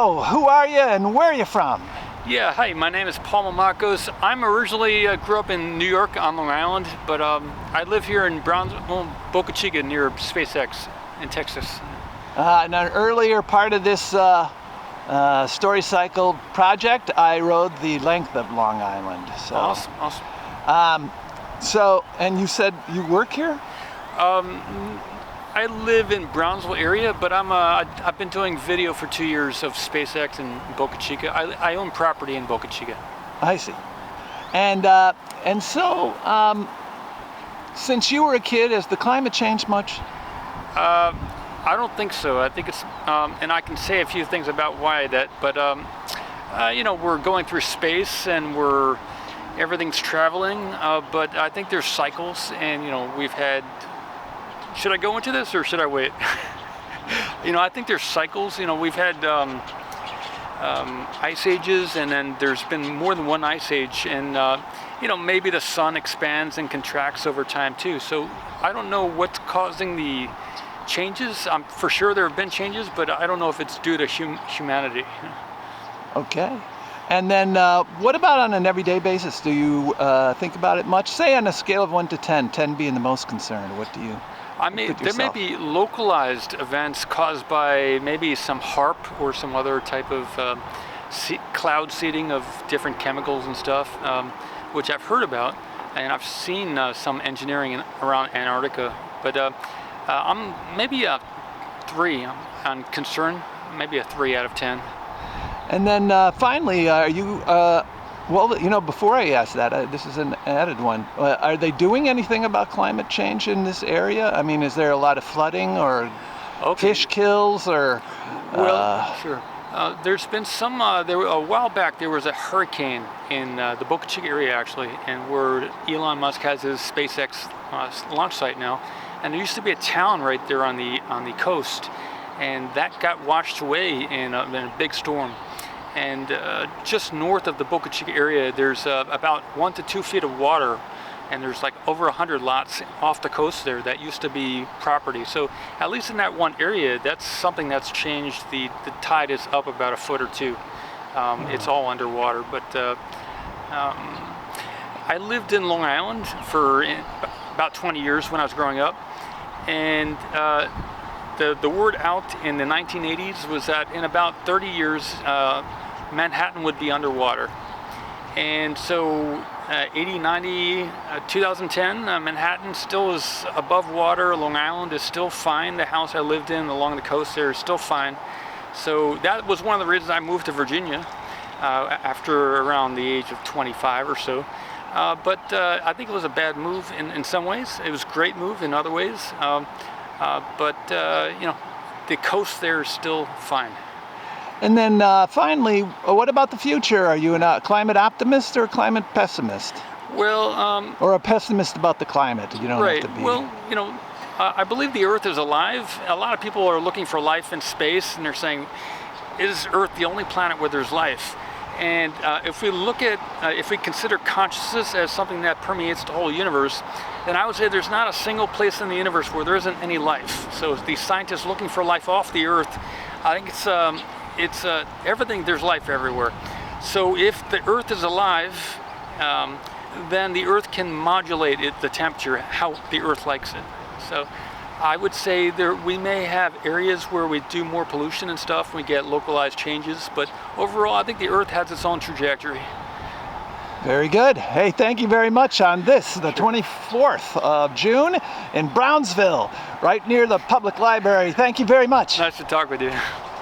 So, who are you and where are you from? Yeah, hi, my name is Paul Mamakos. I'm originally grew up in New York on Long Island, but I live here in Brownsville, Boca Chica near SpaceX in Texas. In an earlier part of this story cycle project, I rode the length of Long Island. So, Awesome. So, and you said you work here? I live in Brownsville area, but I've been doing video for 2 years of SpaceX in Boca Chica. I own property in Boca Chica. I see. And so, since you were a kid, has the climate changed much? I don't think so. I think it's, and I can say a few things about why that, but you know, we're going through space and everything's traveling, but I think there's cycles, and you know, we've had. Should I go into this or should I wait? You know, I think there's cycles. You know, we've had ice ages, and then there's been more than one ice age, and you know, maybe the sun expands and contracts over time too. So I don't know what's causing the changes. For sure there have been changes, but I don't know if it's due to humanity. Okay. And then what about on an everyday basis? Do you think about it much? Say on a scale of 1 to 10, 10 being the most concerned, what do you? There may be localized events caused by maybe some HAARP or some other type of cloud seeding of different chemicals and stuff, which I've heard about, and I've seen some engineering around Antarctica. But I'm maybe a 3 on concern, maybe a 3 out of 10. And then finally, are you? Well, you know, before I ask that, this is an added one. Are they doing anything about climate change in this area? I mean, is there a lot of flooding or fish kills or? Well, sure. There's been some. A while back, there was a hurricane in the Boca Chica area, actually, and where Elon Musk has his SpaceX launch site now. And there used to be a town right there on the coast, and that got washed away in a big storm. And just north of the Boca Chica area, there's about 1 to 2 feet of water, and there's like over 100 lots off the coast there that used to be property. So at least in that one area, that's something that's changed. The tide is up about 1 foot or 2. It's all underwater. But I lived in Long Island for about 20 years when I was growing up, and the word out in the 1980s was that in about 30 years, Manhattan would be underwater. And so 80, 90, 2010, Manhattan still is above water. Long Island is still fine. The house I lived in along the coast there is still fine. So that was one of the reasons I moved to Virginia after around the age of 25 or so. But I think it was a bad move in some ways. It was a great move in other ways. But you know, the coast there is still fine. And then finally, what about the future? Are you a climate optimist or a climate pessimist? Well, or a pessimist about the climate? You don't have to be. Well, you know, I believe the Earth is alive. A lot of people are looking for life in space, and they're saying, "Is Earth the only planet where there's life?" And if we consider consciousness as something that permeates the whole universe, then I would say there's not a single place in the universe where there isn't any life. So these scientists looking for life off the Earth, I think it's everything. There's life everywhere. So if the Earth is alive, then the Earth can modulate the temperature how the Earth likes it. So I would say we may have areas where we do more pollution and stuff, we get localized changes, but overall I think the Earth has its own trajectory. Very good. Hey, thank you very much on this, the 24th of June in Brownsville, right near the public library. Thank you very much. Nice to talk with you.